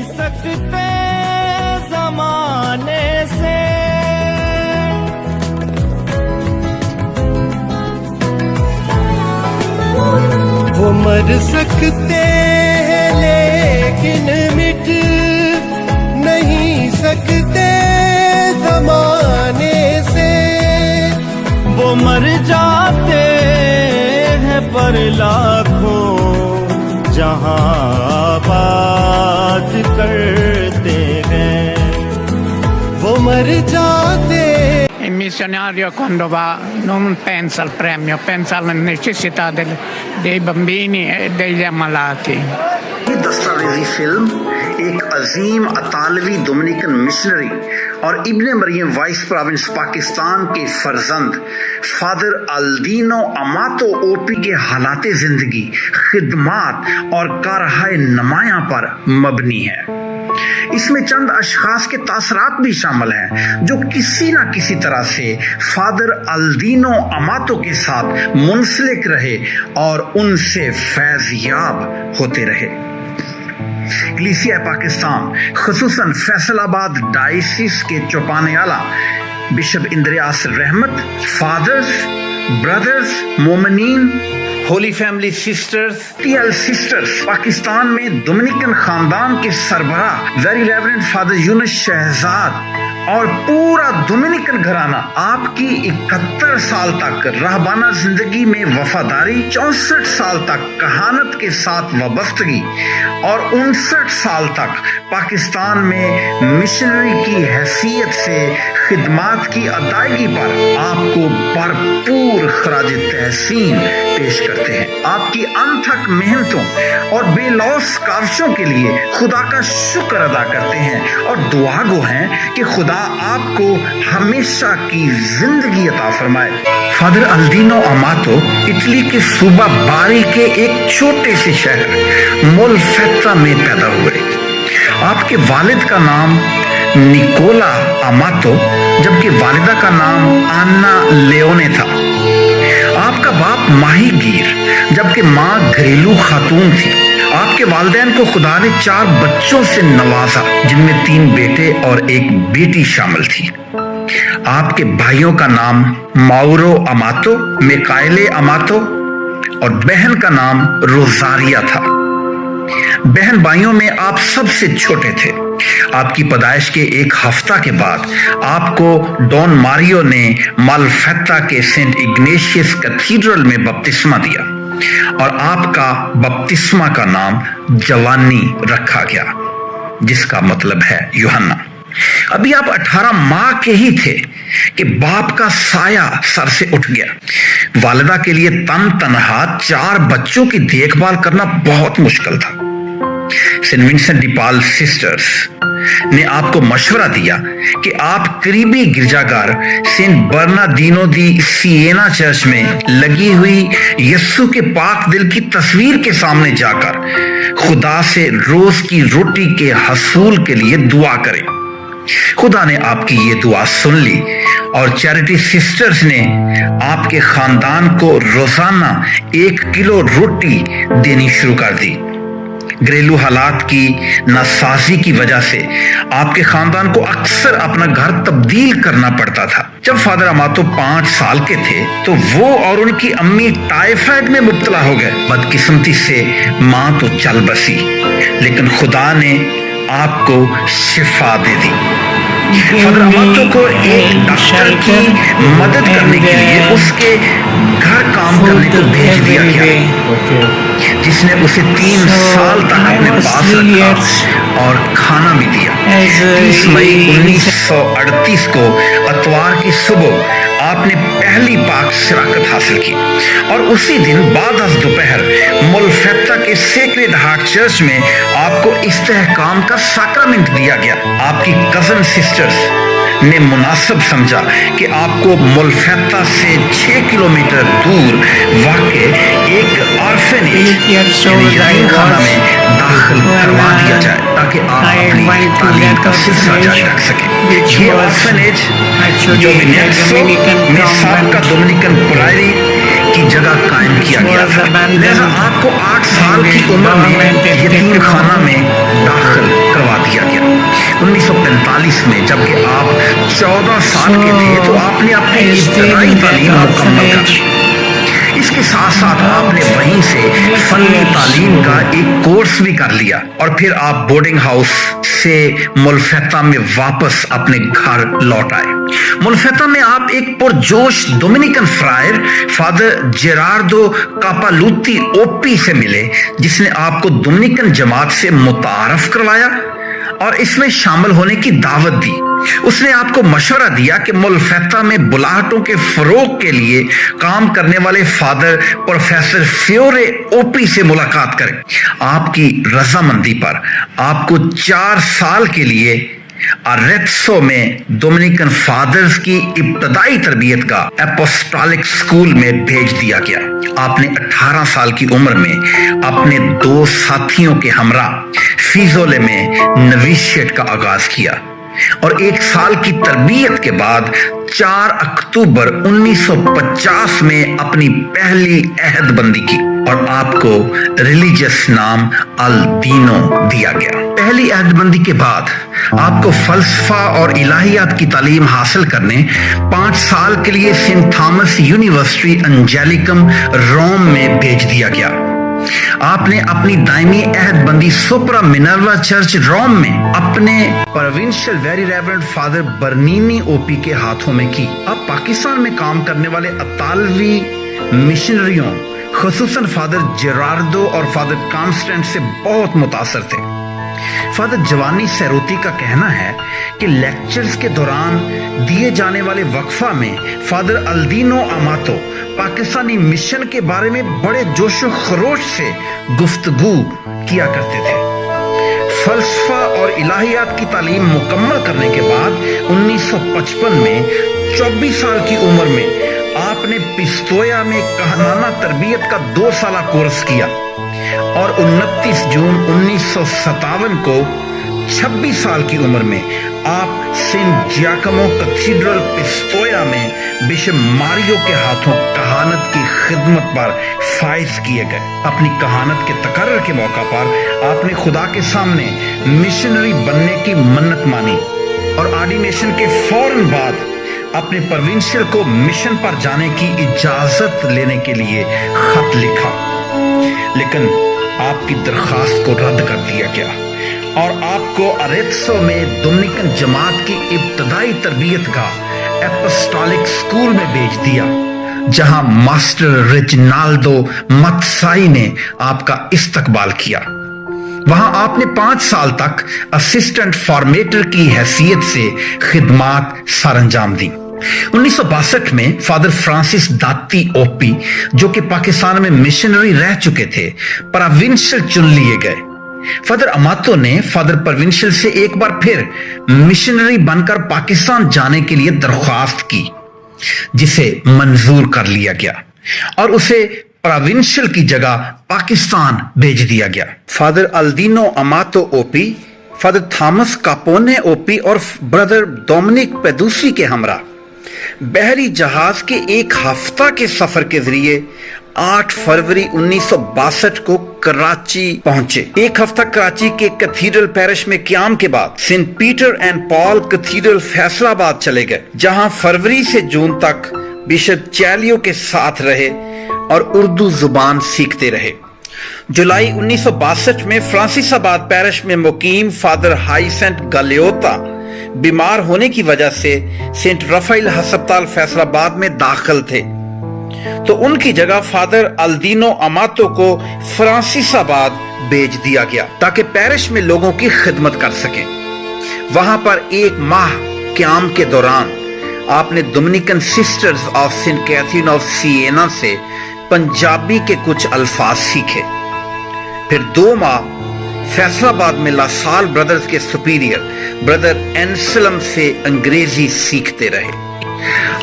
सकते जमाने से वो मर सकते हैं लेकिन मिट नहीं सकते जमाने से वो मर जाते हैं पर लाखों जहां आबाद करते हैं वो मर जाते. Il missionario quando va non pensa al premio, pensa alle necessità dei bambini e degli ammalati. ये दस्तावेजी फिल्म एक अजीम अतालवी डोमिनिकन मिशनरी और इब्न मरियम वाइस प्रोविंस पाकिस्तान के फर्जंद फादर अल्दीनो अमातो ओपी के हालात जिंदगी, खिदमात और कारहाय नमाया पर मबनी है. इसमें चंद अशखास के तासरात भी शामिल हैं जो किसी न किसी तरह से फादर अल्दीनो अमातो के साथ मुंसलिक रहे और उनसे फैज़याब होते रहे. कलीसिया पाकिस्तान खुसूसन फैसलाबाद डायसिस के चौपाने आला बिशप इंद्रियास रहमत, फादर्स, ब्रदर्स, मोमिनीन, holy family sisters, TL sisters, Pakistan में डोमिनिकन खानदान के सरबराह very reverend father Yunus Shahzad और पूरा डोमिनिकन घराना आपकी 71 साल तक रहबाना जिंदगी में वफादारी, 64 साल तक कहानत के साथ वाबस्तगी और 59 साल तक पाकिस्तान में मिशनरी की हैसियत से खिदमात की अदायगी पर आपको भरपूर खराज तहसीन पेश करते हैं. आपकी अनथक मेहनतों और बेलौस काविशों के लिए खुदा का शुक्र अदा करते हैं और दुआ गो हैं कि खुदा आपको हमेशा की जिंदगी अता फरमाए. फादर अल्दीनो अमातो इटली के सूबा बारी के एक छोटे से शहर मोल्फेत्ता में पैदा हुए. आपके वालिद का नाम निकोला अमातो जबकि वालिदा का नाम आन्ना लेओने था. आपका बाप माहीगीर जबकि माँ घरेलू खातून थी. आपके वालिदैन को खुदा ने 4 बच्चों से नवाजा जिनमें 3 बेटे और 1 बेटी शामिल थी. आपके भाइयों का नाम माउरो अमातो, मिकाएले अमातो और बहन का नाम रोजारिया था. बहन भाइयों में आप सबसे छोटे थे. आपकी पैदाइश के 1 हफ्ता के बाद आपको डॉन मारियो ने माल्फेत्ता के सेंट इग्नेशियस कैथीड्रल में बपतिस्मा दिया और आपका बपतिस्मा का नाम जवानी रखा गया जिसका मतलब है यूहन्ना. अभी आप 18 माह के ही थे कि बाप का साया सर से उठ गया. वालिदा के लिए तनहा 4 बच्चों की देखभाल करना बहुत मुश्किल था. सेंट विंसेंट डी पाल सिस्टर्स ने आपको मशवरा दिया कि आप करीबी गिरजाघर सेंट बर्नार्डिनो दी सिएना चर्च में लगी हुई यीशु के पाक दिल की तस्वीर के सामने जाकर खुदा से रोज की रोटी के हसूल के लिए दुआ करें. खुदा ने आपकी ये दुआ सुन ली और चैरिटी सिस्टर्स ने आपके खानदान को रोजाना 1 किलो रोटी देनी शुरू कर दी. घरेलू हालात की नासाजी की वजह से आपके खानदान को अक्सर अपना घर तब्दील करना पड़ता था. जब फादर अमातो 5 साल के थे तो वो और उनकी अम्मी टाइफाइड में मुब्तला हो गए. बदकिस्मती से माँ तो चल बसी लेकिन खुदा ने आपको शिफा दे दी. फादर अमातो को एक डॉक्टर की मदद करने के लिए उसके घर काम करने को भेज दिया गया जिसने उसे 3 साल तक अपने पास रखा और खाना भी दिया. 30 मई 1938 को अतवार की सुबह आपने पहली पाक शिराकत हासिल की और उसी दिन बाद दोपहर मोल्फेत्ता के सेक्रेड हार्ट चर्च में आपको इस्तेहकाम का साक्रामेंट दिया गया. आपकी कजन सिस्टर्स ने मुनासिब समझा कि आपको मोल्फेत्ता से 6 किलोमीटर दूर वाक़े एक ऑर्फनेज यतीमखाना में दाखिल करवा दिया जाए ताकि आप अपनी तालीम का सिलसिला जारी रख सकें. ये ऑर्फनेज जो विनेट्सो में साबका डोमिनिकन पुरारी की जगह कायम किया गया था. लिहाजा आपको 8 साल की उम्र में यतीमखाना में दाखिल करवा 1942 में जबकि आप 14 साल के थे तो आपने अपनी इब्तदाई तालीम मुकम्मल कर ली। इसके साथ साथ आपने वहीं से फनी तालीम का एक कोर्स भी कर लिया और फिर आप बोर्डिंग हाउस से मुल्फेता में वापस अपने घर लौट आए। मुल्फेता में आप एक पुरजोश Dominican fryer father Gerardo कापालूती OP से मिले, जिसने आपको डोमिनिकन जमात से मुतारफ करवाया और इसमें शामिल होने की दावत दी। उसने आपको मशवरा दिया कि मुल्फेता में बुलाहटों के फरोग के लिए काम करने वाले फादर प्रोफेसर फ्योरे ओपी से मुलाकात करें। आपकी रजामंदी पर आपको 4 साल के लिए अरेत्सो में डोमिनिकन फादर्स की इब्तदाई तरबियत का एपोस्टोलिक स्कूल में भेज दिया गया। आपने 18 साल की उम्र में अपने 2 साथियों के हमरा फिजोले में नवीशियत का आगाज किया और 1 साल की तरबियत के बाद 4 अक्टूबर 1950 में अपनी पहली अहदबंदी की और आपको रिलीजियस नाम अल्दीनो दिया गया। पहली अहदबंदी के बाद आपको फलसफा और इलाहियात की तालीम हासिल करने 5 साल के लिए Saint Thomas University Angelicum Rome में भेज दिया गया। आपने अपनी दायमी अहदबंदी सुपरा मिनर्वा चर्च रोम में अपने provincial very reverend father Bernini OP के हाथों में की। आप पाकिस्तान में काम करने वाले अतालवी मिशनरियों खुसूसन फादर जेरार्डो और फादर कॉन्स्टेंट से बहुत मुतासर थे। फादर जवानी सैरोती का कहना है कि लेक्चर्स के दौरान दिए जाने वाले वक्फा में फादर अल्दीनो अमातो पाकिस्तानी मिशन के बारे में बड़े जोशो खरोश से गुफ्तगू किया करते थे। फलसफा और इलाहियात की तालीम मुकम्मल करने के बाद 1955 में 24 साल की उम्र में आपने पिस्तोया में कहनाना तरबियत का 2 साला कोर्स किया और 29 जून 1957 को 26 साल की उम्र में आप सेंट जियाकमो कैथेड्रल पिस्तोया में बिशप मारियो के हाथों कहानत की खिदमत पर फाइज किए गए। अपनी कहानत के तकर्रर के मौका पर आपने खुदा के सामने मिशनरी बनने की मन्नत मानी और ऑर्डिनेशन के फौरन बाद अपने प्रोविंशियल को मिशन पर जाने की इजाजत लेने के लिए खत लिखा, लेकिन आपकी दरखास्त को रद्द कर दिया गया और आपको अरेत्सो में डोमिनिकन जमात की इब्तदाई तरबियत का एपोस्टोलिक स्कूल में भेज दिया, जहां मास्टर रेजिनाल्डो मत्साई ने आपका इस्तकबाल किया। वहां आपने 5 साल तक असिस्टेंट फॉर्मेटर की हैसियत से खिदमात सरअंजाम दी। 1962 में फादर फ्रांसिस दाती ओपी, जो कि पाकिस्तान में मिशनरी रह चुके थे, प्रोविंशियल चुन लिए गए। फादर अमातो ने फादर प्रोविंशियल से एक बार फिर मिशनरी बनकर पाकिस्तान जाने के लिए दरख्वास्त की, जिसे मंजूर कर लिया गया और उसे प्रोविंशियल की जगह पाकिस्तान भेज दिया गया। Father Aldino Amato OP, father Thomas Capone OP और ब्रदर डोमिनिक पेदुसी के हमरा बहरी जहाज के 1 हफ्ता के सफर के जरिए 8 फरवरी 1962 को कराची पहुंचे। 1 हफ्ता कराची के कैथेड्रल पैरिश में क्याम के बाद Saint Peter and Paul Cathedral Faisalabad चले गए, जहां फरवरी से जून तक बिशप चैलियो के साथ रहे और उर्दू जुबान सीखते रहे। जुलाई 1962 में फ्रांसिसाबाद पैरिश में मुकीम फादर हाइसेंट गलियोता बीमार होने की वजह से सेंट रफाइल हस्पताल फैसलाबाद में दाखिल थे, तो उनकी जगह फादर अल्दीनो अमातो को फ्रांसिसाबाद भेज दिया गया ताकि पैरिश में लोगों की खिदमत कर सकें। वहां पर 1 माह क्याम के दौरान आपने Dominican Sisters of Saint Catherine of Siena से पंजाबी के कुछ अल्फाज सीखे। फिर 2 माह फैसलाबाद में लासाल ब्रदर्स के सुपीरियर ब्रदर एनसलम से अंग्रेजी सीखते रहे।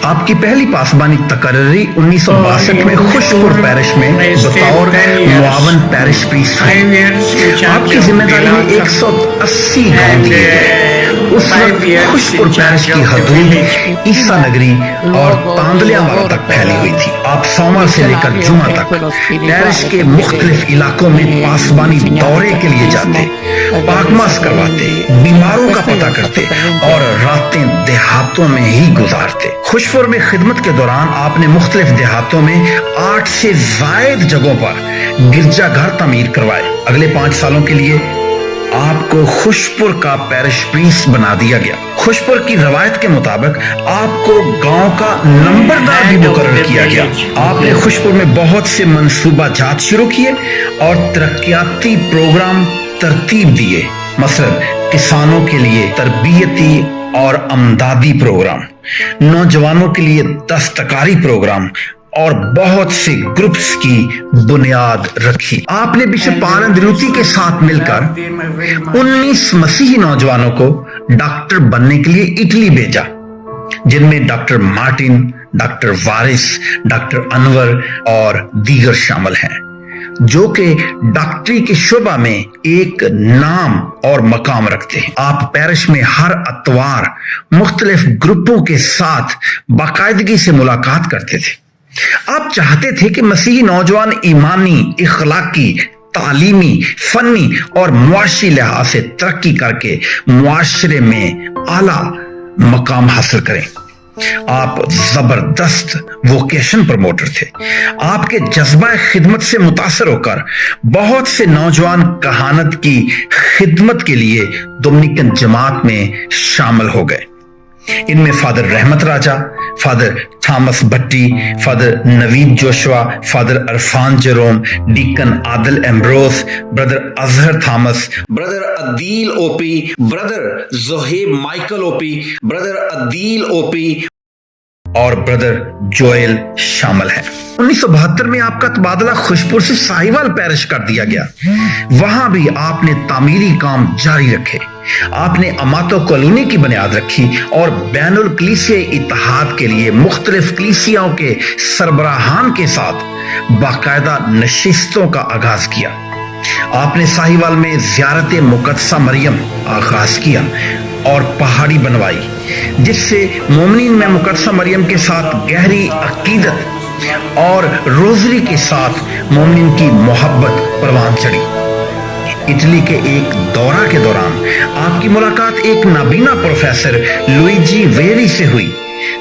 आपकी पहली पासबानी तकर्री 1962 में खुशपुर पैरिश में बतौर मुआवन पैरिश प्रीस्ट हुई। आपकी जिम्मेदारी में 180 गांव दिए गए। उस वक्त खुशपुर पैरिश की हदूद ईसा नगरी और तांदलियावाला तक फैली हुई थी। आप सोमवार से लेकर जुमा तक पैरिश के मुख्तलिफ इलाकों में पासबानी दौरे के लिए जाते पाकमास करवाते, बीमारों का पता करते और रातें देहातों में ही गुजारते। खुशपुर में खिदमत के दौरान आपने मुख्तलिफ देहातों में 8 से ज़ायद जगहों पर गिरजाघर तामीर करवाए। अगले 5 सालों के लिए आपको खुशपुर का पैरिश प्रीस्ट बना दिया गया। खुशपुर की रवायत के मुताबिक आपको गांव का नंबरदार भी मुकर्रर किया गया। आपने खुशपुर में बहुत से मंसूबा जात शुरू किए और तरक्याती प्रोग्राम तरतीब दिए। मसलन किसानों के लिए तरबियती और अमदादी प्रोग्राम, नौजवानों के लिए दस्तकारी प्रोग्राम और बहुत से ग्रुप्स की बुनियाद रखी। आपने बिशप आनंद रूती के साथ मिलकर 19 मसीही नौजवानों को डॉक्टर बनने के लिए इटली भेजा, जिनमें डॉक्टर मार्टिन, डॉक्टर वारिस, डॉक्टर अनवर और दीगर शामिल हैं, जो कि डॉक्टरी के शोबा में एक नाम और मकाम रखते हैं। आप पैरिश में हर अतवार मुख्तलिफ ग्रुपों के साथ बाकायदगी से मुलाकात करते थे। आप चाहते थे कि मसीही नौजवान ईमानी, इखलाकी, तालीमी, फनी और मुआशी लिहाज से तरक्की करके मुआशरे में आला मकाम हासिल करें। आप जबरदस्त वोकेशन प्रमोटर थे। आपके जज्बा खिदमत से मुतासर होकर बहुत से नौजवान कहानत की खिदमत के लिए डोमिनिकन जमात में शामिल हो गए। इनमें father Rehmat Raja, father Thomas Bhatti, father Naveed Joshua, father Irfan Jerome, deacon Adil Ambrose, brother Azhar Thomas, brother Adeel OP, brother Zohaib Michael OP, brother Adeel OP और ब्रदर जोएल शामिल है। 1972 में आपका तबादला खुशपुर से साहिवाल पैरिश कर दिया गया। वहां भी आपने तामीरी काम जारी रखे। आपने अमातो कॉलोनी की बुनियाद रखी और बैनुल कलीसियाई इत्तेहाद के लिए मुख्तलिफ कलीसियाओं के सरबराहान के साथ बाकायदा नशिस्तों का आगाज किया। आपने साहिवाल में ज़ियारत मुक़द्दसा मरियम आगाज किया और पहाड़ी बनवाई, जिससे मोमिनीन में मुक़द्दसा मरियम के साथ गहरी अकीदत और रोजरी के साथ मोमिनीन की मोहब्बत परवान चढ़ी। इटली के एक दौरा के दौरान आपकी मुलाकात एक नाबीना प्रोफेसर लुइजी वेरी से हुई,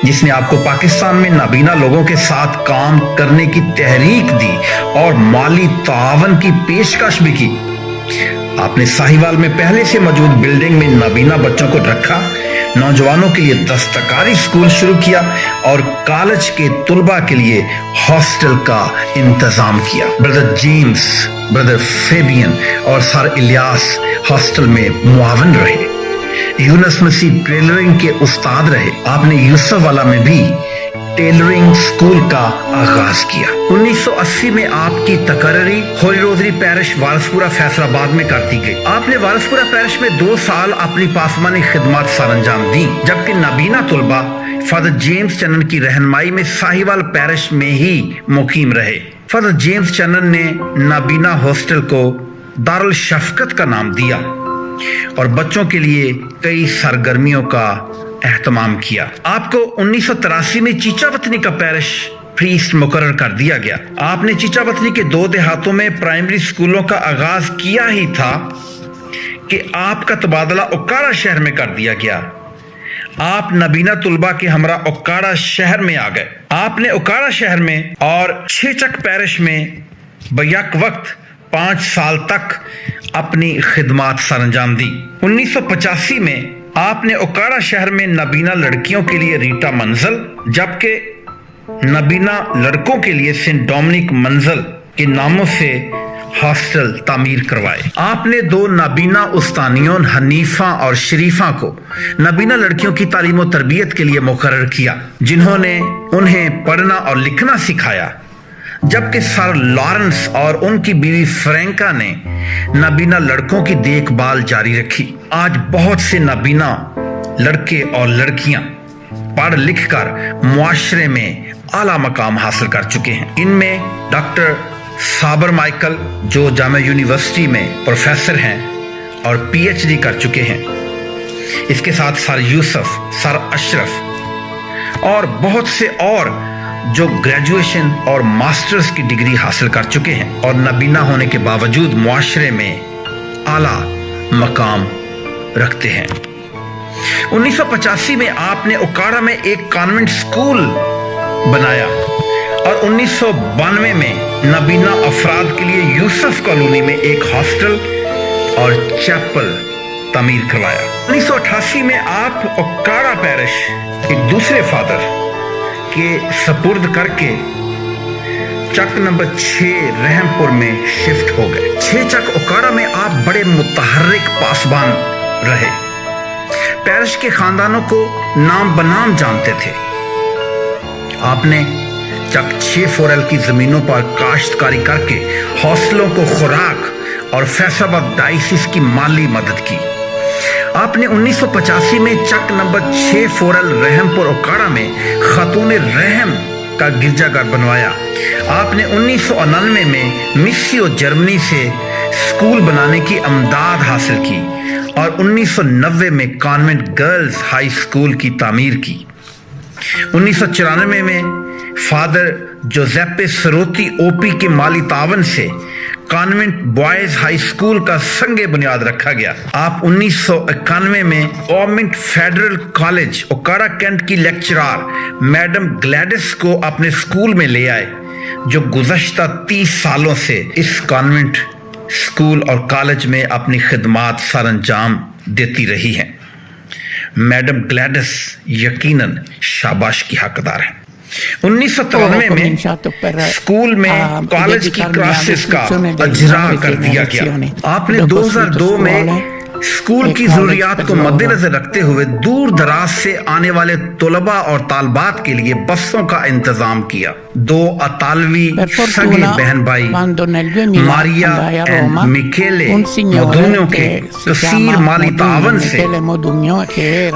जिसने आपको पाकिस्तान में नाबीना लोगों के साथ काम करने की तहरीक दी और माली तावन की पेशकश भी की। आपने साहिवाल में पहले से मौजूद बिल्डिंग में नाबीना बच्चों को रखा, नौजवानों के लिए दस्तकारी स्कूल शुरू किया और कॉलेज के तुलबा के लिए हॉस्टल का इंतजाम किया। ब्रदर जेम्स, ब्रदर फेबियन और सर इलियास हॉस्टल में मुआवन रहे। यूनस मसीह टेलरिंग के उस्ताद रहे। आपने यूसुफ वाला में भी टेलरिंग स्कूल का आगाज किया। 1980 में आपकी तकर्री होली रोजरी पैरिश वारसपुरा फैसलाबाद में कर दी गई। आपने वारसपुरा पैरिश में 2 साल अपनी पासमानी खिदमत सरअंजाम दी, जबकि नबीना तुलबा फादर जेम्स चन्नन की रहनुमाई में साहिवाल पैरिश में ही मुकीम रहे। फादर जेम्स चन्नन ने नबीना हॉस्टल को दारुल शफकत का नाम दिया और बच्चों के लिए कई सरगर्मियों का एहतमाम किया। आपको 1983 में चीचावतनी का पैरिश प्रीस्ट मुकर्रर कर दिया गया। आपने चीचावतनी के 2 देहातों में प्राइमरी स्कूलों का आगाज किया ही था कि आपका तबादला ओकाड़ा शहर में कर दिया गया। आप नबीना तुलबा के हमरा ओकाड़ा शहर में आ गए। आपने ओकाड़ा शहर में और छेचक पैरिश में बैक वक्त 5 साल तक अपनी खिदमत सरअंजाम दी। 1985 में आपने ओकाड़ा शहर में नबीना लड़कियों के लिए रीटा मंजिल, जबकि नबीना लड़कों के लिए सेंट डोमिनिक मंजिल के नामों से हॉस्टल तामीर करवाए। आपने 2 नबीना उस्तानियों हनीफा और शरीफा को नबीना लड़कियों की तालीम और तरबियत के लिए मुकर्रर किया, जिन्होंने उन्हें पढ़ना और लिखना सिखाया, जबकि सर लॉरेंस और उनकी बीवी फ्रैंका ने नबीना लड़कों की देखभाल जारी रखी। आज बहुत से नबीना लड़के और लड़कियां पढ़ लिख कर मुआशरे में आला मकाम हासिल कर चुके हैं। इनमें डॉक्टर साबर माइकल, जो जामा यूनिवर्सिटी में प्रोफेसर हैं और पीएचडी कर चुके हैं। इसके साथ सर यूसुफ, सर अशरफ और बहुत से और जो ग्रेजुएशन और मास्टर्स की डिग्री हासिल कर चुके हैं और नबीना होने के बावजूद मुआशरे में आला मकाम रखते हैं। 1985 में आपने ओकाड़ा में एक कॉन्वेंट स्कूल बनाया और 1992 में नाबीना अफराद के लिए यूसुफ कॉलोनी में एक हॉस्टल और चैपल तामीर करवाया। 1988 में आप ओकाड़ा पैरिश एक दूसरे फादर के सपुर्द करके चक नंबर 6 रहमपुर में शिफ्ट हो गए। 6 चक ओकाड़ा में आप बड़े मुतहर्रिक पासबान रहे, पैरिश के खानदानों को नाम बनाम जानते थे। आपने चक 6 4L की जमीनों पर काश्तकारी करके हौसलों को खुराक और फैसलाबाद डायसिस की माली मदद की। आपने 1985 में चक नंबर 6 4L रहमपुर ओकाड़ा में खातून रहम का गिरजाघर बनवाया। आपने 1999 में मिस्सियो जर्मनी से स्कूल बनाने की अमदाद हासिल की और 1990 में कॉन्वेंट गर्ल्स हाई स्कूल की तामीर की। 1994 में फादर जोसेपे सरोती ओपी के माली तावन से कॉन्वेंट बॉयज हाई स्कूल का संगे बुनियाद रखा गया। आप 1991 में government federal college Okara Cantt की लेक्चरर मैडम ग्लैडिस को अपने स्कूल में ले आए, जो गुज़श्ता 30 सालों से इस कॉन्वेंट स्कूल और कॉलेज में अपनी खिदमात सरअंजाम देती रही हैं। मैडम ग्लैडिस यकीनन शाबाश की हकदार है। 1993 में स्कूल में कॉलेज की क्लासेस का अजरा कर दिया गया। आपने 2002 में स्कूल की जरूरियात को मद्देनजर रखते हुए दूर दराज से आने वाले तलबा और तालबात के लिए बसों का इंतजाम किया। 2 अतालवी सगे बहन भाई मारिया एंड मिकेले मोदुन्यो के कसीर माली तावन से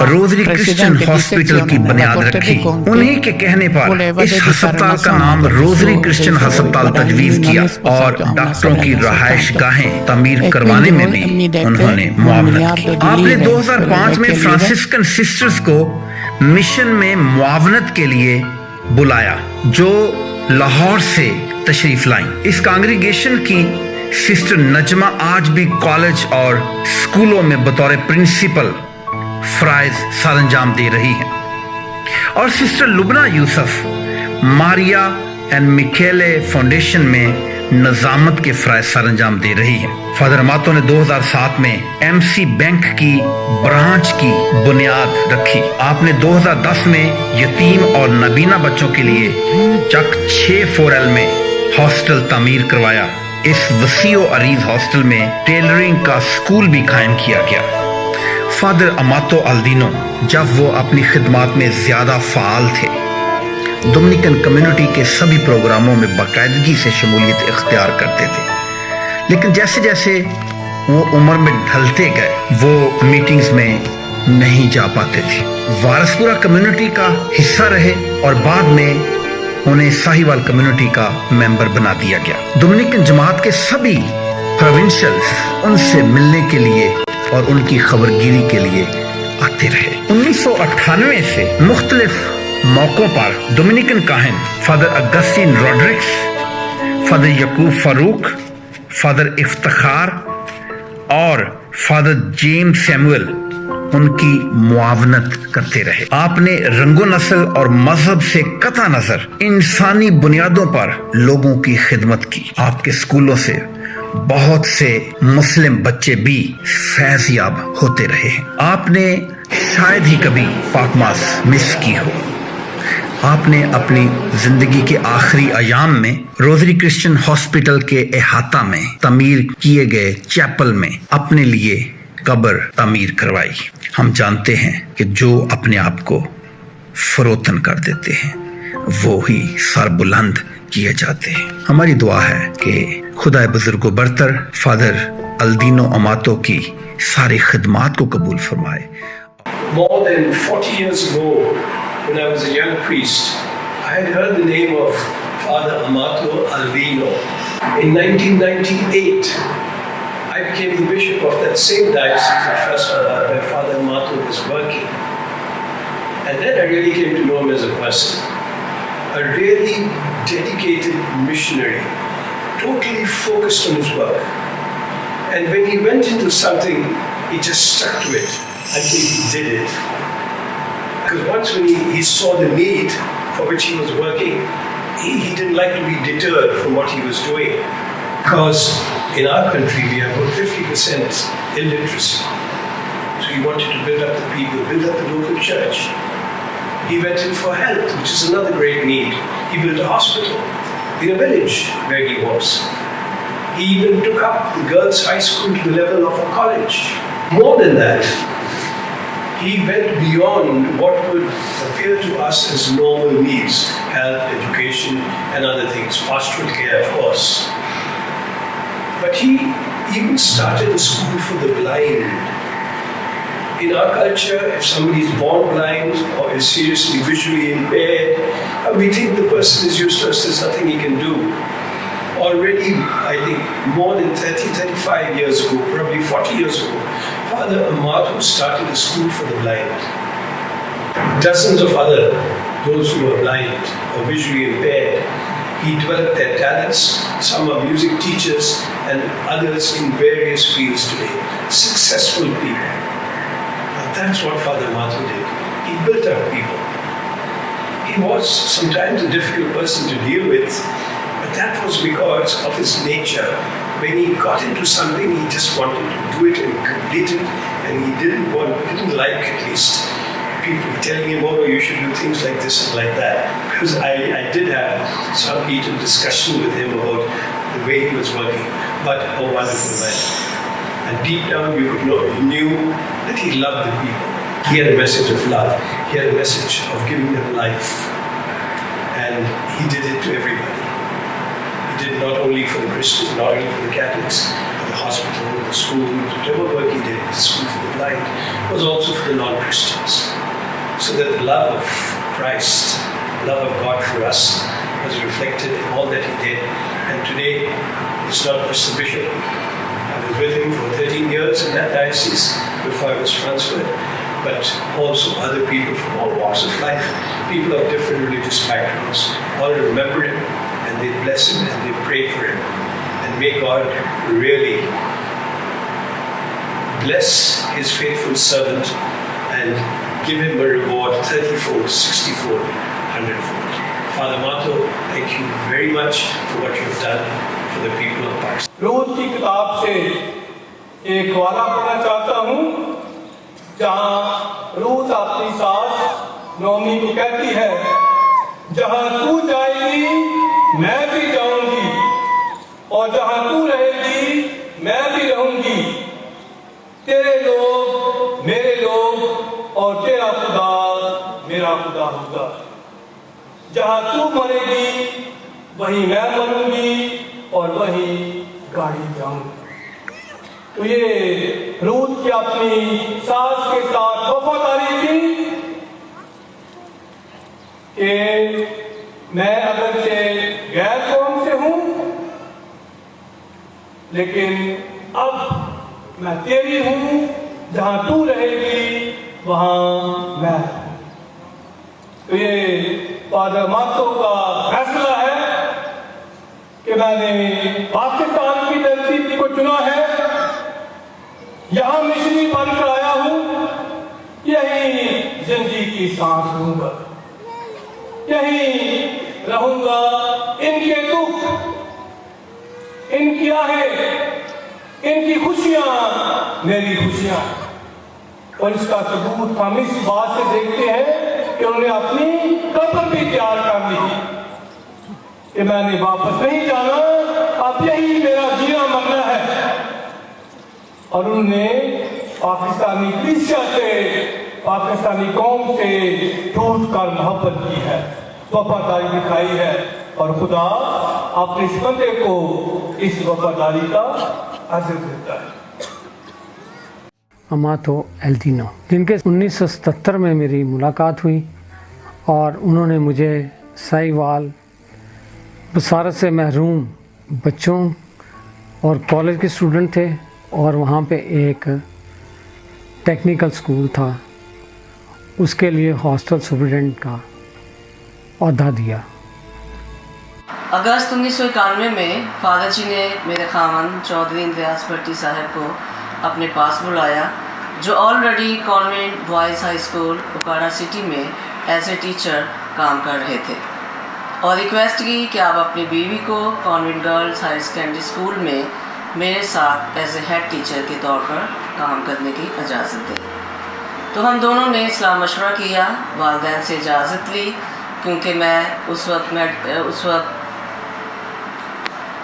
रोजरी क्रिश्चियन हॉस्पिटल की बुनियाद रखी। उन्हीं के कहने पर इस अस्पताल का नाम रोजरी क्रिश्चियन अस्पताल तजवीज किया और डॉक्टरों की रहायश गाहें तमीर करवाने में भी उन्होंने आपने 2005 में फ्रांसिस्कन सिस्टर्स को मिशन में मुआवनत के लिए बुलाया, जो लाहौर से तशरीफ लाईं। इस कांग्रीगेशन की सिस्टर नजमा आज भी कॉलेज और स्कूलों में बतौर प्रिंसिपल फ्राइज सरअंजाम दे रही हैं और sister Lubna Yousuf Maria and Michele foundation में नजामत के फ्राइज सरअंजाम दे रही है। फादर अमातो ने 2007 में एमसी बैंक की ब्रांच की बुनियाद रखी। आपने 2010 में यतीम और नबीना बच्चों के लिए चक 6 4L में हॉस्टल तामीर करवाया। इस वसीओ अरीज हॉस्टल में टेलरिंग का स्कूल भी कायम किया गया। फादर अमातो अल्दीनो जब वो अपनी खिदमात में ज्यादा फाल थे, डोमिनिकन कम्युनिटी के सभी प्रोग्रामों में बाकायदगी से शमूलियत इख्तियार करते थे, लेकिन जैसे जैसे वो उम्र में ढलते गए वो मीटिंग्स में नहीं जा पाते थे। वारसपुरा कम्युनिटी का हिस्सा रहे और बाद में उन्हें साहिवाल कम्युनिटी का मेंबर बना दिया गया। डोमिनिकन जमात के सभी प्रोविंशियल्स उनसे मिलने के लिए और उनकी खबरगिरी के लिए आते रहे। 1998 से मुख्तलिफ मौकों पर डोमिनिकन काहिन father Augustine Rodrigues, father Yaqub Farooq, father Iftikhar और फादर जेम्स सैमुअल उनकी मुआवनत करते रहे। आपने रंगो नस्ल और मजहब से कता नजर इंसानी बुनियादों पर लोगों की खिदमत की। आपके स्कूलों से बहुत से मुस्लिम बच्चे भी फैज़याब होते रहे हैं। आपने शायद ही कभी पाकमास मिस की हो। आपने अपनी जिंदगी के आखिरी अयाम में रोजरी क्रिश्चियन हॉस्पिटल के अहाता में तमीर किए गए चैपल में अपने लिए कब्र तमीर करवाई। हम जानते हैं कि जो अपने आप को फरोतन कर देते हैं वो ही सर बुलंद किए जाते हैं। हमारी दुआ है कि खुदा बुजुर्गो बरतर फादर अल्दीनो अमातो की सारी खिदमात को कबूल फरमाए। More than 40 years ago, when I was a young priest, I had heard the name of Father Amato Aldino. In 1998, I became the bishop of that same diocese of Fresnel where Father Amato was working. And then I really came to know him as a person, a really dedicated missionary, totally focused on his work. And when he went into something, he just stuck to it until he did it. Because once when he saw the need for which he was working, he didn't like to be deterred from what he was doing. Because in our country, we have about 50% illiteracy. So he wanted to build up the people, build up the local church. He went in for health, which is another great need. He built a hospital in a village where he was. He even took up the girls' high school to the level of a college. More than that, he went beyond what would appear to us as normal needs, health, education, and other things, pastoral care, of course. But he even started a school for the blind. In our culture, if somebody is born blind or is seriously visually impaired, we think the person is useless, there's nothing he can do. Already, I think, more than 30, 35 years ago, probably 40 years ago, Father Amato started a school for the blind. Dozens of those who are blind or visually impaired, he developed their talents. Some are music teachers and others in various fields today. Successful people. That's what Father Amato did. He built up people. He was sometimes a difficult person to deal with, but that was because of his nature. When he got into something, he just wanted to do it and complete it, and he didn't like at least people telling him, oh, you should do things like this and like that. Because I did have some heated discussion with him about the way he was working, but a wonderful man. And deep down you could know, you knew that he loved the people. He had a message of love. He had a message of giving them life. And he did it to everybody. He did not only for the Christians, not only for the Catholics, but the hospital, the school, whatever work he did, the school for the blind, was also for the non-Christians. So that the love of Christ, love of God for us, was reflected in all that he did. And today, it's not just the bishop. I was with him for 13 years in that diocese before I was transferred, but also other people from all walks of life, people of different religious backgrounds, all remember him and they bless him and they pray for him. And may God really bless his faithful servant and give him a reward 30-fold, 60-fold, 100-fold. Father Amato, thank you very much for what you've done for the people of Pakistan. Ruth की किताब से एक वाला पढ़ना चाहता हूँ, जहाँ Ruth अपनी सास नोमी को कहती है, जहाँ तू जाएगी मैं भी जाऊंगी, और जहाँ तू रहेगी मैं भी रहूंगी। तेरे लोग मेरे लोग और तेरा खुदा मेरा खुदा होगा। जहाँ तू मरेगी वहीं मैं मरूंगी और वहीं गाड़ी जाऊंगी। तो ये रूथ की अपनी सास के साथ वफादारी थी कि मैं अगर से गैर कौम से हूं, लेकिन अब मैं तेरी हूं, जहां तू रहेगी वहां मैं। तो ये फादर अमातो का फैसला है कि मैंने पाकिस्तान की धरती को चुना है, यहाँ मिशनरी बनकर आया हूँ, यही जिंदगी की सांस लूंगा, यही रहूंगा। इनके दुख, इनकी आहें, इनकी खुशियाँ मेरी खुशियाँ। और इसका सबूत हम इस बात से देखते हैं कि उन्होंने अपनी कब्र भी तैयार कर ली कि मैंने वापस नहीं जाना, अब यही मेरा जीना मरना है। और उन्होंने पाकिस्तानी कलीसिया से, पाकिस्तानी कौम से टूट कर मोहब्बत की है, वफादारी दिखाई है, और खुदा अपने इस बंदे को इस वफादारी का अजर देता है। अमातो एल्दीनो, जिनके 1977 में मेरी मुलाकात हुई और उन्होंने मुझे साहिवाल बसारत से महरूम बच्चों और कॉलेज के स्टूडेंट थे, और वहाँ पे एक टेक्निकल स्कूल था, उसके लिए हॉस्टल सुपरिटेंडेंट का ओहदा दिया। अगस्त 1991 में फादर जी ने मेरे खामन चौधरी इम्तियाज़ भट्टी साहब को अपने पास बुलाया, जो already convent boys high school उकाड़ा सिटी में एज ए टीचर काम कर रहे थे, और रिक्वेस्ट की कि आप अपनी बीवी को convent girls higher secondary school में मेरे साथ एज ए हेड टीचर के तौर पर काम करने की इजाज़त दें। तो हम दोनों ने सलाह मशवरा किया, वालिदैन से इजाज़त ली, क्योंकि मैं उस वक्त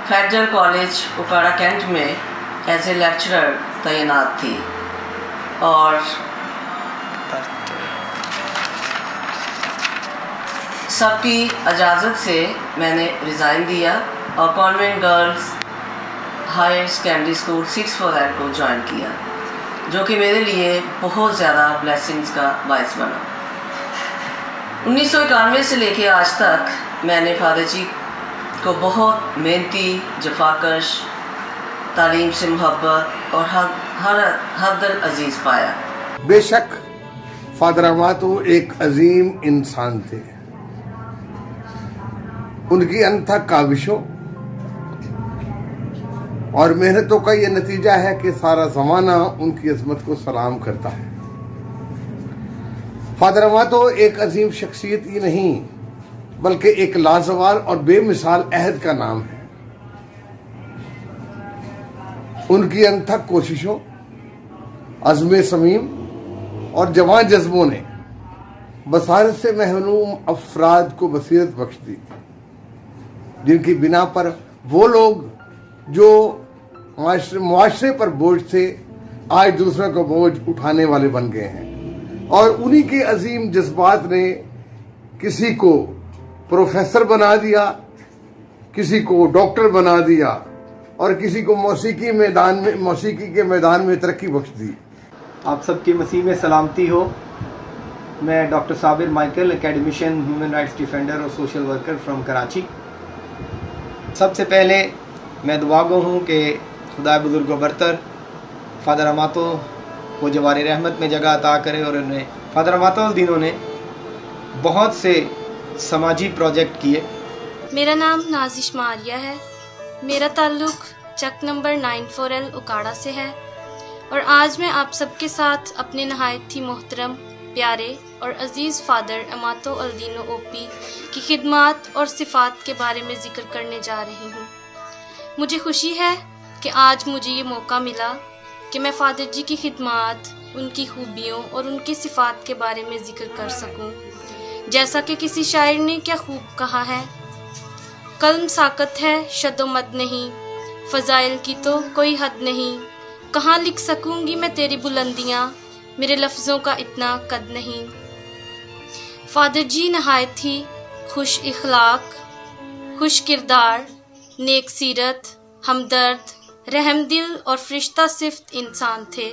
फेडरल कॉलेज उकाड़ा कैंट में एज ए लेक्चरर तैनात थी, और सबकी इजाज़त से मैंने रिज़ाइन दिया और convent girls higher secondary school 648 को ज्वाइन किया, जो कि मेरे लिए बहुत ज़्यादा ब्लेसिंग्स का बायस बना। 1991 से लेके आज तक मैंने फादर जी को बहुत मेहनती, जफाकश, तालीम से मोहब्बत और हर दिल अजीज़ पाया। बेशक फादर अमातो एक अजीम इंसान थे। उनकी अनथक काविशों और मेहनतों का ये नतीजा है कि सारा ज़माना उनकी अज़मत को सलाम करता है। फादर अमातो एक अजीम शख्सियत ही नहीं, बल्कि एक लाजवाल और बेमिसाल अहद का नाम है। उनकी अनथक कोशिशों, अज़्म समीम और जवान जज्बों ने बसारत से महरूम अफराद को बसीरत बख्श दी, जिनकी बिना पर वो लोग जो मुआशरे पर बोझ थे, आज दूसरों का बोझ उठाने वाले बन गए हैं। और उन्हीं के अजीम जज्बात ने किसी को प्रोफेसर बना दिया, किसी को डॉक्टर बना दिया और किसी को मौसीकी के मैदान में तरक्की बख्श दी। आप सबकी मसीह में सलामती हो। मैं doctor Sabir Michael, academician, human rights defender और सोशल वर्कर फ्रॉम कराची। सबसे पहले मैं दुआ गो हूँ कि खुदा बुजुर्ग बरतर फादर अमातो को जवार रहमत में जगह अता करे, और उन्हें फादर अमातो अल-दीनो ने बहुत से समाजी प्रोजेक्ट किए। मेरा नाम नाजिश मारिया है। मेरा ताल्लुक़ चक नंबर 94L उकाड़ा से है, और आज मैं आप सबके साथ अपने नहायत ही मोहतरम, प्यारे और अज़ीज़ फ़ादर अमातो अल-दीनो ओपी की खिदमात और सिफ़ात के बारे में ज़िक्र करने जा रही हूँ। मुझे खुशी है कि आज मुझे ये मौका मिला कि मैं फ़ादर जी की खिदमात, उनकी खूबियों और उनकी सिफ़ात के बारे में ज़िक्र कर सकूँ। जैसा कि किसी शायर ने क्या खूब कहा है, कल्म साकत है शदो मद नहीं, फ़ज़ाइल की तो कोई हद नहीं, कहाँ लिख सकूँगी मैं तेरी बुलंदियाँ, मेरे लफ्ज़ों का इतना कद नहीं। फ़ादर जी नहायत ही खुश इखलाक, खुश किरदार, नेक सीरत, हमदर्द, रहमदिल और फरिश्ता सिफ्त इंसान थे।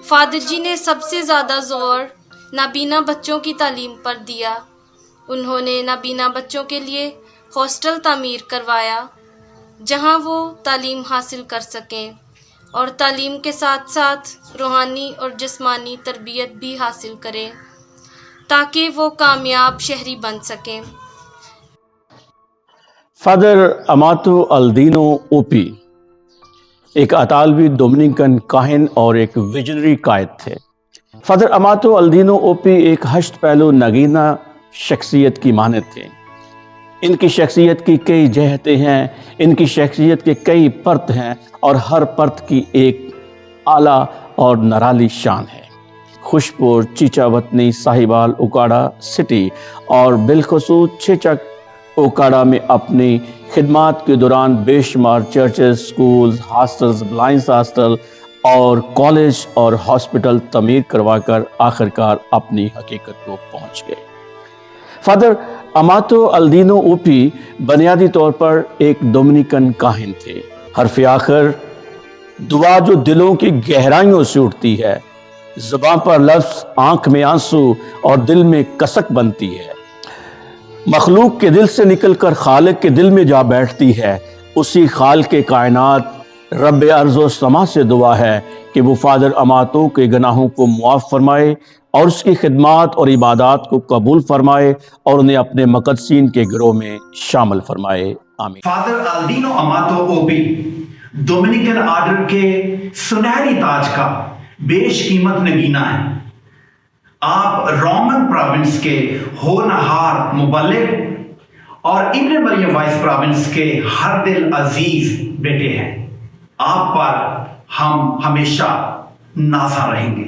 फ़ादर जी ने सबसे ज़्यादा ज़ोर नाबीना बच्चों की तालीम पर दिया। उन्होंने नाबीना बच्चों के लिए हॉस्टल तामीर करवाया, जहां वो तालीम हासिल कर सकें और तालीम के साथ साथ रूहानी और जिस्मानी तरबियत भी हासिल करें, ताकि वो कामयाब शहरी बन सकें। फादर अमातो अल-दीनो ओपी एक अतालवी डोमिनिकन काहिन और एक विजनरी कायद थे। फादर अमातो अल-दीनो ओपी एक हश्त पहलू नगीना शख्सियत की मानद थे। इनकी शख्सियत की कई जहतें हैं, इनकी शख्सियत के कई परत हैं, और हर परत की एक आला और नराली शान है। खुशपुर, चीचा वतनी, साहिवाल, उकाड़ा सिटी और बिलखसूस छिचक उकाड़ा में अपनी खिदमात के दौरान बेशुमार churches, schools, hostels, blinds hostel और कॉलेज और हॉस्पिटल तमीर करवाकर आखिरकार अपनी हकीकत को पहुंच गए। फादर अमातो अल-दीनो ओपी बुनियादी तौर पर एक डोमिनिकन काहिन थे। हरफ आखिर दुआ जो दिलों की गहराइयों से उठती है, ज़ुबान पर लफ्ज़, आंख में आंसू और दिल में कसक बनती है, मखलूक के दिल से निकलकर खालिक के दिल में जा बैठती है। उसी खाल के कायनात रब अर्ज़ व समा से दुआ है कि वो फादर अमातो के गुनाहों को मुआफ़ फरमाए और उसकी खिदमात और इबादात को कबूल फरमाए और उन्हें अपने मुक़द्दसीन के गिरोह में शामिल फरमाए। आमीन। Father Aldino Amato OP Dominican order के सुनहरी ताज का बेशकीमत नगीना है। आप रोमन प्रोविंस के होनहार मुबल्लिग और इब्न मरियम वाइस प्रोविंस के हर दिल अजीज बेटे हैं। आप पर हम हमेशा नाज़ा रहेंगे।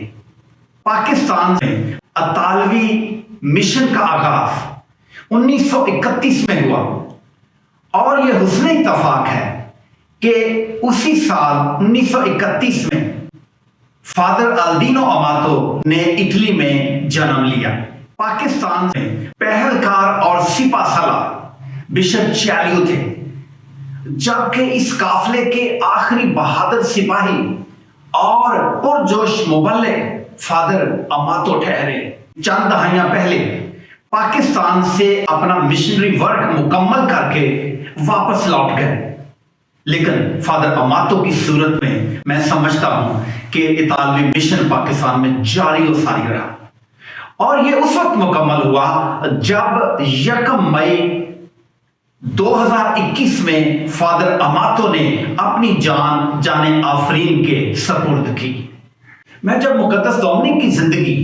पाकिस्तान में अतालवी मिशन का आगाज 1931 में हुआ और यह हुस्न इत्तफाक है कि उसी साल 1931 में फादर अल्दीनो अमातो ने इटली में जन्म लिया। पाकिस्तान में पहलकार और सिपासलार बिशप चैलियो थे, जबकि इस काफले के आखिरी बहादुर सिपाही और पुरजोश मुबल्लिग फादर अमातो ठहरे। चंद दहाइयां पहले पाकिस्तान से अपना मिशनरी वर्क मुकम्मल करके वापस लौट गए, लेकिन फादर अमातो की सूरत में मैं समझता हूं कि इतालवी मिशन पाकिस्तान में जारी और सारी रहा और यह उस वक्त मुकम्मल हुआ जब 1 मई 2021 में फादर अमातो ने अपनी जाने आफरीन के सपुर्द की। मैं जब मुकद्दस डोमिनिक की जिंदगी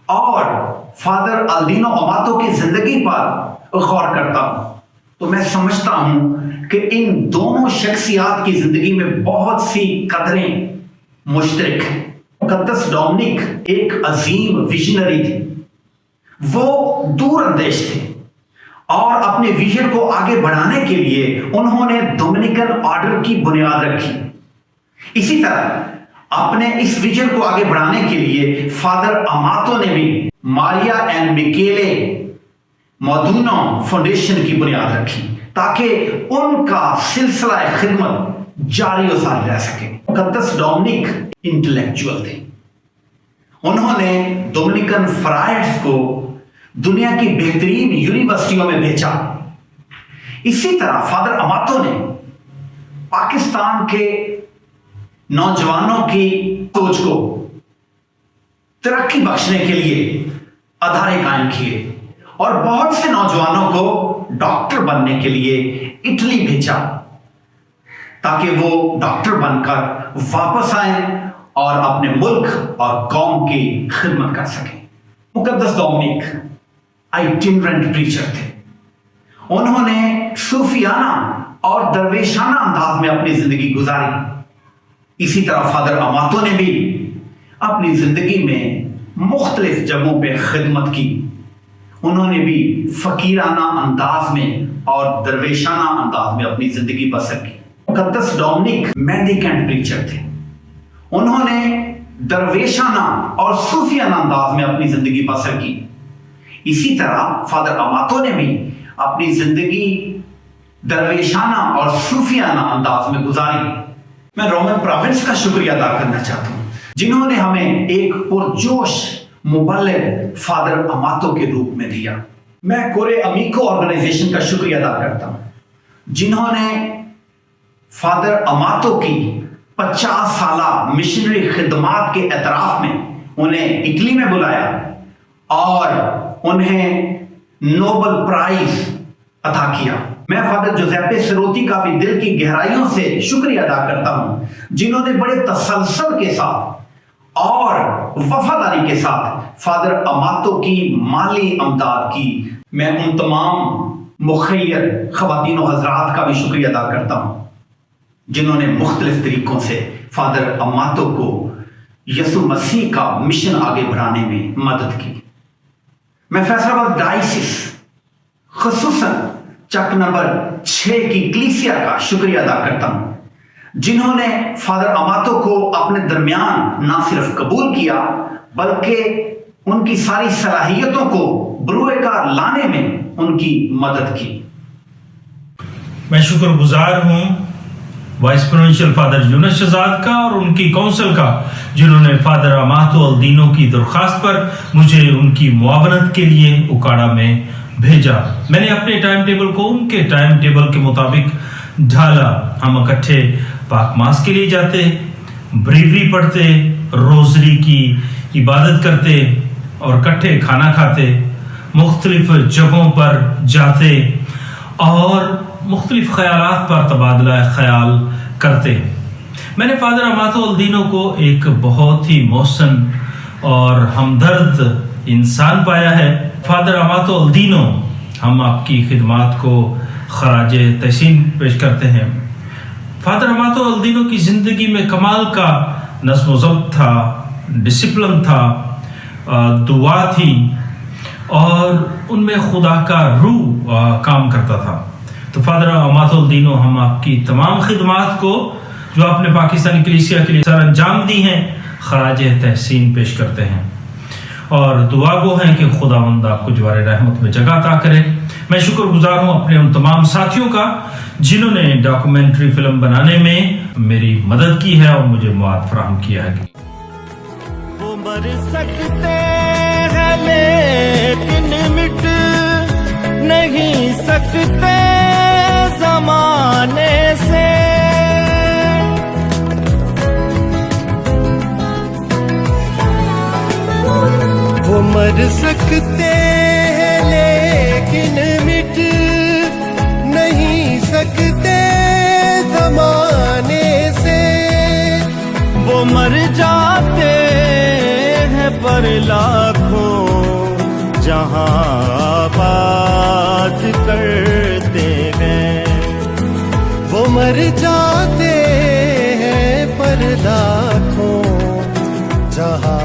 और फादर अल्दीनो अमातो की जिंदगी पर गौर करता हूं तो मैं समझता हूं कि इन दोनों शख्सियात की जिंदगी में बहुत सी कदरें मुश्तरक हैं। मुकद्दस डोमिनिक एक अजीम विजनरी थे। वो दूर अंदेश थे और अपने विजन को आगे बढ़ाने के लिए उन्होंने डोमिनिकन ऑर्डर की बुनियाद रखी। इसी तरह अपने इस विजन को आगे बढ़ाने के लिए फादर अमातो ने भी मारिया एंड मिकेले मोदूनो फाउंडेशन की बुनियाद रखी ताकि उनका सिलसिला खिदमत जारी और सारी रह सके। मुकद्दस डोमिनिक इंटेलेक्चुअल थे। उन्होंने डोमिनिकन फ्रायर्स को दुनिया की बेहतरीन यूनिवर्सिटियों में भेजा। इसी तरह फादर अमातो ने पाकिस्तान के नौजवानों की सोच को तरक्की बख्शने के लिए अदारे कायम किए और बहुत से नौजवानों को डॉक्टर बनने के लिए इटली भेजा ताकि वो डॉक्टर बनकर वापस आए और अपने मुल्क और कौम की खिदमत कर सकें। मुकद्दस डोमिनिक आइटिनरेंट प्रीचर थे। उन्होंने सूफियाना और दरवेशाना अंदाज में अपनी जिंदगी गुजारी। इसी तरह फादर अमातो ने भी अपनी जिंदगी में मुख्तलिफ जगहों पे खिदमत की। उन्होंने भी फकीराना अंदाज में और दरवेशाना अंदाज में अपनी जिंदगी बसर की। मुकद्दस डोमिनिक मेंडिकेंट प्रीचर थे। उन्होंने दरवेशाना और सूफियाना अंदाज में अपनी जिंदगी बसर की। इसी तरह फादर अमातो ने भी अपनी जिंदगी दरवेशाना और सूफियाना अंदाज में गुजारी। मैं रोमन प्रोविंस का शुक्रिया अदा करना चाहता हूं जिन्होंने हमें एक पुरजोश मुबल्लिग फादर अमातो के रूप में दिया। मैं कोरे अमीको ऑर्गेनाइजेशन का शुक्रिया अदा करता हूं जिन्होंने फादर अमातो की 50 साला मिशनरी खिदमात के एतराफ में उन्हें इटली में बुलाया और उन्हें नोबल प्राइज अता किया। मैं फादर जोसेपे सिरोती का भी दिल की गहराइयों से शुक्रिया अदा करता हूं जिन्होंने बड़े तसलसल के साथ और वफादारी के साथ फादर अमातो की माली अमदाद की। मैं उन तमाम मुखैर खवातीन और हजरात का भी शुक्रिया अदा करता हूं जिन्होंने मुख्तलिफ तरीकों से फादर अमातो को यसु मसीह का मिशन आगे बढ़ाने में मदद की। मैं फैसलाबाद डायसिस खुसूसन चक नंबर 6 की कलीसिया का शुक्रिया अदा करता हूं जिन्होंने फादर अमातो को अपने दरमियान ना सिर्फ कबूल किया बल्कि उनकी सारी सलाहियतों को बरूएकार लाने में उनकी मदद की। मैं शुक्रगुजार हूं vice provincial father Yunus Shahzad का और उनकी काउंसिल का जिन्होंने फादर अमातो अल्दीनो की दरख्वास्त पर मुझे उनकी मुआवनत के लिए उकाड़ा में भेजा। मैंने अपने टाइम टेबल को उनके टाइम टेबल के मुताबिक ढाला। हम इकट्ठे पाकमास के लिए जाते, ब्रीवरी पढ़ते, रोजरी की इबादत करते और इकट्ठे खाना खाते, मुख्तलिफ जगहों पर जाते और मुख्तलिफ ख्यालात पर तबादला ख्याल करते हैं। मैंने फादर अमातो अल्दीनो को एक बहुत ही मोहसन और हमदर्द इंसान पाया है। फादर अमातो अल्दीनो, हम आपकी खिदमात को खराज तहसीन पेश करते हैं। फादर अमातो अल्दीनो की ज़िंदगी में कमाल का नज़्म व ज़ब्त था, डिसिप्लिन था, दुआ थी और उनमें खुदा का रूह काम करता था। तो फादर अमातो अल्दीनो, हम आपकी तमाम खिदमात को जो आपने पाकिस्तानी कलीसिया के लिए सर अंजाम दी हैं, खराज तहसीन पेश करते हैं और दुआ गो हैं कि खुदावंद आपको जवारे रहमत में जगह अता करे। मैं शुक्रगुजार हूँ अपने उन तमाम साथियों का जिन्होंने डॉक्यूमेंट्री फिल्म बनाने में मेरी मदद की है और मुझे मौका फराहम किया है। वो मर सकते हैं लेकिन मिट नहीं सकते जमाने से। वो मर सकते हैं लेकिन मिट नहीं सकते जमाने से। वो मर जाते हैं पर लाखों जहां आबाद करते हैं। वो मर जाते हैं पर लाखों जहां